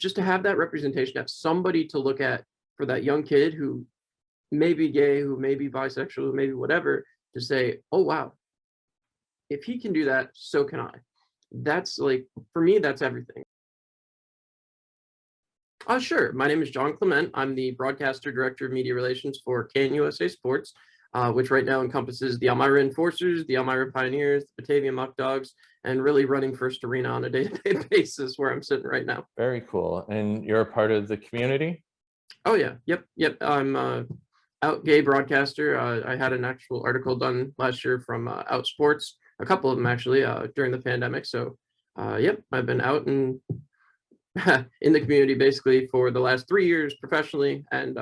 just to have that representation, have somebody to look at for that young kid who may be gay, who may be bisexual, who may be whatever, to say, oh wow, if he can do that, so can I. That's like, for me, that's everything. Sure. My name is John Kliment. I'm the broadcaster director of media relations for KNUSA Sports, which right now encompasses the Elmira Enforcers, the Elmira Pioneers, the Batavia Muck Dogs, and really running First Arena on a day-to-day basis where I'm sitting right now. Very cool. And you're a part of the community? Oh yeah. Yep. I'm out gay broadcaster. I had an actual article done last year from Out Sports, a couple of them actually, during the pandemic. So yep, I've been out and in the community basically for the last 3 years professionally, and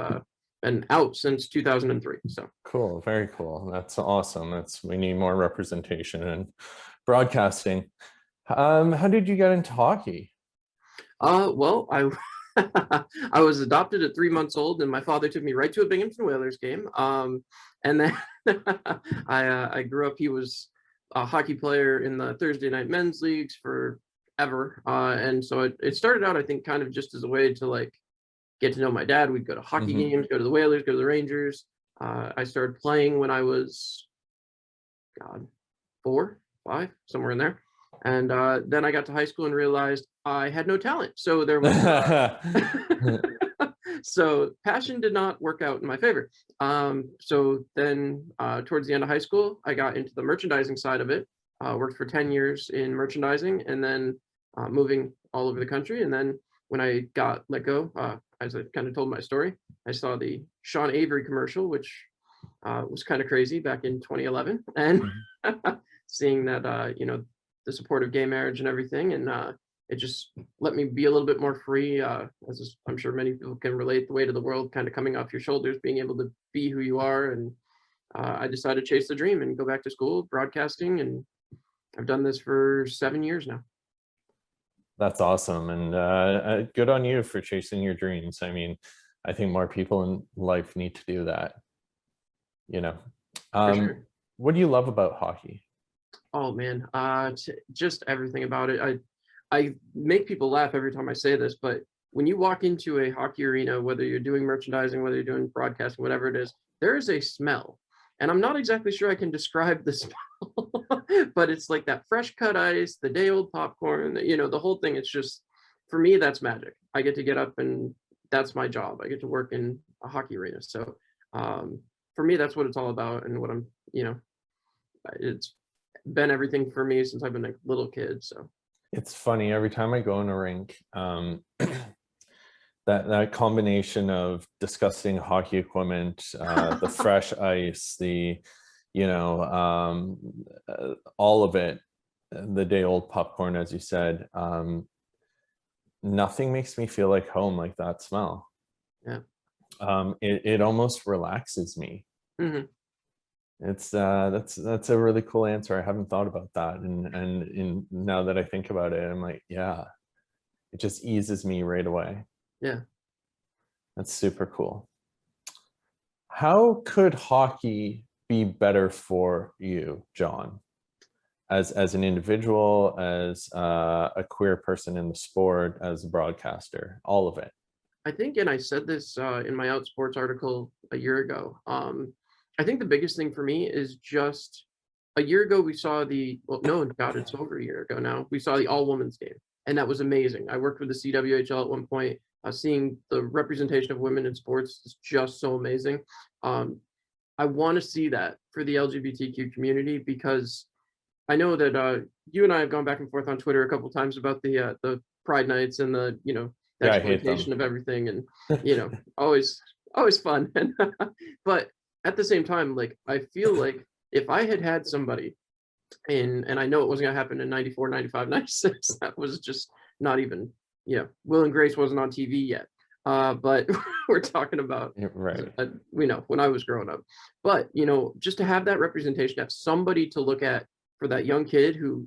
been out since 2003. So cool. Very cool. That's awesome. We need more representation in broadcasting. How did you get into hockey? Well, I was adopted at 3 months old, and my father took me right to a Binghamton Whalers game. And then I grew up. He was a hockey player in the Thursday night men's leagues forever, and so it started out, I think, kind of just as a way to like get to know my dad. We'd go to hockey games, go to the Whalers, go to the Rangers. I started playing when I was, 4, 5, somewhere in there. And then I got to high school and realized I had no talent. So there was, so passion did not work out in my favor. So then towards the end of high school, I got into the merchandising side of it, worked for 10 years in merchandising, and then moving all over the country. And then when I got let go, as I kind of told my story, I saw the Sean Avery commercial, which was kind of crazy back in 2011. And seeing that, the support of gay marriage and everything, and it just let me be a little bit more free, as I'm sure many people can relate, the weight of the world kind of coming off your shoulders, being able to be who you are. And I decided to chase the dream and go back to school broadcasting, and I've done this for 7 years now. That's awesome, and good on you for chasing your dreams. I mean, I think more people in life need to do that, Sure. What do you love about hockey? Oh man, just everything about it. I make people laugh every time I say this, but when you walk into a hockey arena, whether you're doing merchandising, whether you're doing broadcasting, whatever it is, there is a smell. And I'm not exactly sure I can describe the smell, but it's like that fresh cut ice, the day old popcorn, the whole thing. It's just, for me, that's magic. I get to get up and that's my job. I get to work in a hockey arena. So for me, that's what it's all about. And what it's been everything for me since I've been a little kid. So it's funny, every time I go in a rink, that combination of disgusting hockey equipment, the fresh ice, all of it, the day old popcorn, as you said, nothing makes me feel like home like that smell. Yeah. It almost relaxes me. It's that's a really cool answer. I haven't thought about that, and now that I think about it, I'm like, yeah, it just eases me right away. Yeah, that's super cool. How could hockey be better for you, John, as an individual, as a queer person in the sport, as a broadcaster, all of it? I think, and I said this in my Out Sports article a year ago, I think the biggest thing for me is just a year ago we saw it's over a year ago now. We saw the all women's game, and that was amazing. I worked with the CWHL at one point. Seeing the representation of women in sports is just so amazing. I want to see that for the LGBTQ community, because I know that you and I have gone back and forth on Twitter a couple of times about the Pride nights and the exploitation of everything, and always fun. But at the same time, like, I feel like if I had somebody and I know it wasn't gonna happen in 94, 95, 96, that was just not even, Will and Grace wasn't on TV yet. But we're talking about, right, when I was growing up. But, just to have that representation, have somebody to look at for that young kid who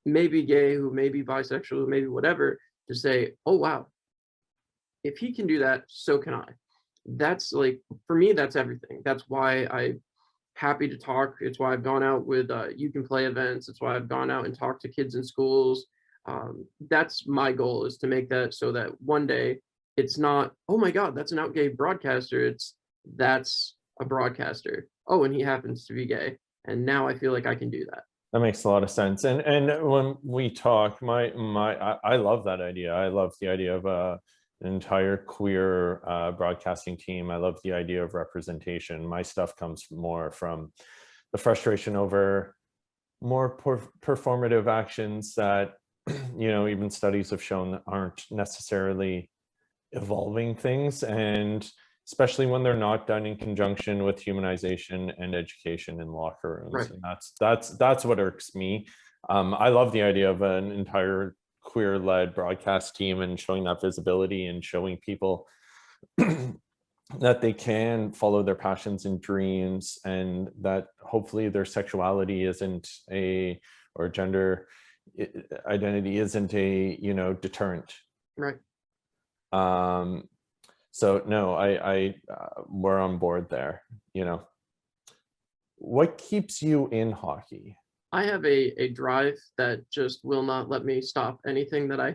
may be gay, who may be bisexual, who may be whatever, to say, oh wow, if he can do that, so can I. That's like, for me, that's everything. That's why I'm happy to talk. It's why I've gone out with You Can Play events. It's why I've gone out and talked to kids in schools. That's my goal, is to make that so that one day it's not, oh my God, that's an out gay broadcaster. It's that's a broadcaster. Oh, and he happens to be gay. And now I feel like I can do that. That makes a lot of sense. And when we talk, I love that idea. I love the idea of an entire queer broadcasting team. I love the idea of representation. My stuff comes more from the frustration over more performative actions that, even studies have shown aren't necessarily evolving things, and especially when they're not done in conjunction with humanization and education in locker rooms. Right. And that's what irks me. I love the idea of an entire queer-led broadcast team and showing that visibility and showing people that they can follow their passions and dreams, and that hopefully their sexuality isn't or gender identity isn't a deterrent. Right. So no, I we're on board there. What keeps you in hockey? I have a drive that just will not let me stop anything that I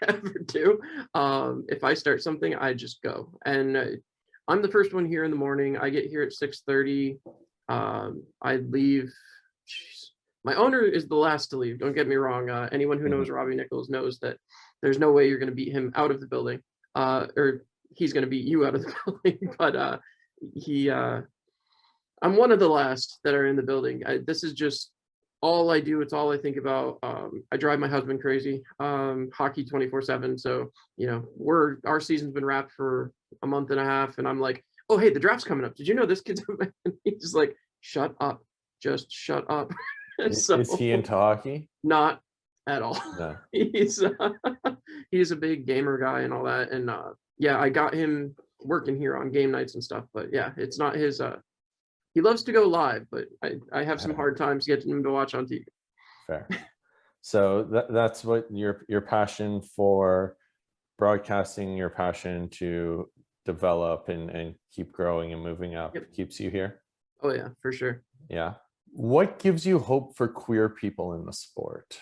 ever do. If I start something, I just go. And I'm the first one here in the morning. I get here at 6:30. I leave. Jeez. My owner is the last to leave. Don't get me wrong. Anyone who knows Robbie Nichols knows that there's no way you're going to beat him out of the building, or he's going to beat you out of the building. But I'm one of the last that are in the building. This is just all I do. It's all I think about. I drive my husband crazy. Hockey 24/7. So our season's been wrapped for a month and a half, and I'm like, oh hey, the draft's coming up. Did you know this kid's? He's just like, shut up, just shut up. So, is he into hockey? not at all. No. He's a big gamer guy and all that, and yeah, I got him working here on game nights and stuff. But yeah, it's not his. He loves to go live, but I have some hard times getting him to watch on TV. Fair. So that's what your passion for broadcasting, your passion to develop and keep growing and moving up keeps you here? Oh yeah, for sure. Yeah. What gives you hope for queer people in the sport?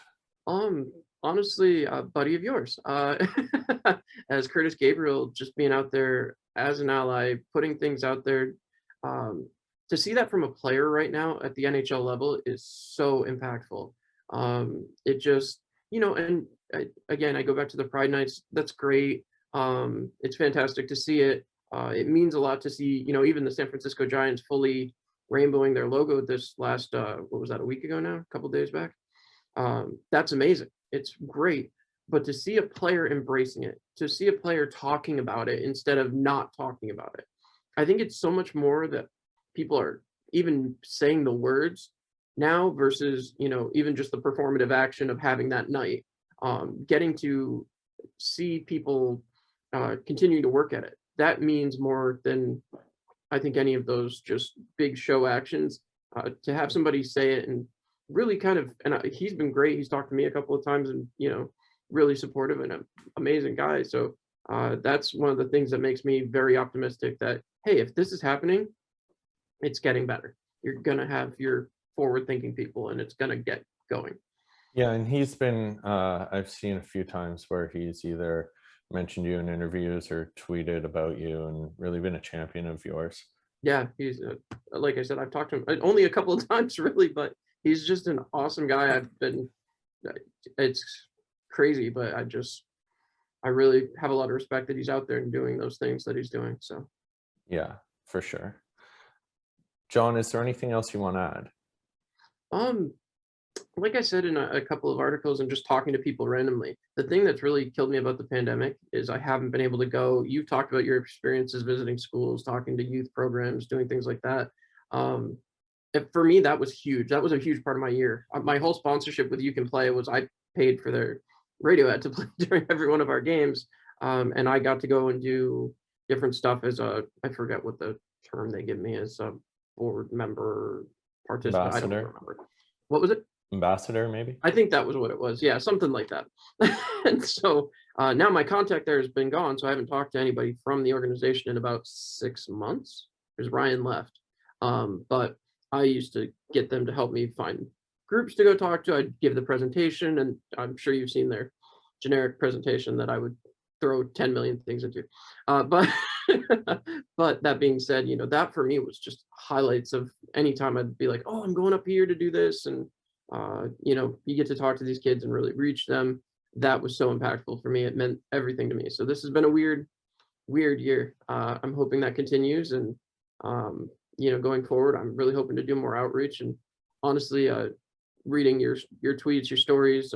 Honestly, a buddy of yours, as Curtis Gabriel, just being out there as an ally, putting things out there. To see that from a player right now at the NHL level is so impactful. It just, and again, I go back to the Pride Nights. That's great. It's fantastic to see it. It means a lot to see, even the San Francisco Giants fully rainbowing their logo this last, what was that, a week ago now, a couple days back. That's amazing. It's great. But to see a player embracing it, to see a player talking about it instead of not talking about it, I think it's so much more that people are even saying the words now versus, even just the performative action of having that night. Getting to see people continuing to work at it, that means more than I think any of those just big show actions. To have somebody say it and really kind of, and he's been great. He's talked to me a couple of times, and really supportive and an amazing guy. So that's one of the things that makes me very optimistic that, hey, if this is happening, it's getting better. You're gonna have your forward-thinking people, and it's gonna get going. Yeah, and he's been, I've seen a few times where he's either mentioned you in interviews or tweeted about you and really been a champion of yours. Yeah, he's like I said, I've talked to him only a couple of times really, but he's just an awesome guy. It's crazy, but I really have a lot of respect that he's out there and doing those things that he's doing. So yeah, for sure. John, is there anything else you want to add? Like I said in a couple of articles and just talking to people randomly, the thing that's really killed me about the pandemic is I haven't been able to go. You talked about your experiences visiting schools, talking to youth programs, doing things like that. For me, that was huge. That was a huge part of my year. My whole sponsorship with You Can Play was I paid for their radio ad to play during every one of our games. And I got to go and do different stuff as I forget what the term they give me as a board member, participant. Ambassador. I don't remember. What was it? Ambassador, maybe? I think that was what it was. Yeah, something like that. And so now my contact there has been gone, so I haven't talked to anybody from the organization in about 6 months because Ryan left. But I used to get them to help me find groups to go talk to, I'd give the presentation, and I'm sure you've seen their generic presentation that I would throw 10 million things into. But but that being said, that for me was just highlights of any time I'd be like, oh, I'm going up here to do this, and you get to talk to these kids and really reach them. That was so impactful for me. It meant everything to me. So this has been a weird year. I'm hoping that continues, and going forward, I'm really hoping to do more outreach. And honestly, reading your tweets, your stories,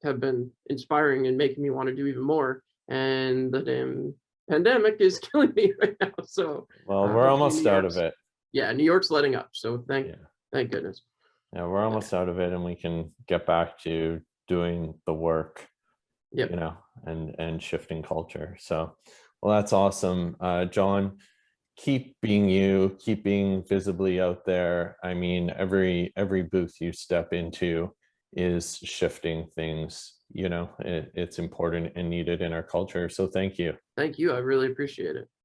have been inspiring and making me want to do even more. And the damn pandemic is killing me right now. So Well, we're hopefully almost out of it. yeah, New York's letting up. So Yeah. thank goodness. Yeah, we're almost out of it, and we can get back to doing the work, Yep. and shifting culture. So, well, that's awesome. John, keep being you, keep being visibly out there. I mean, every booth you step into is shifting things. It's important and needed in our culture. So thank you. Thank you. I really appreciate it.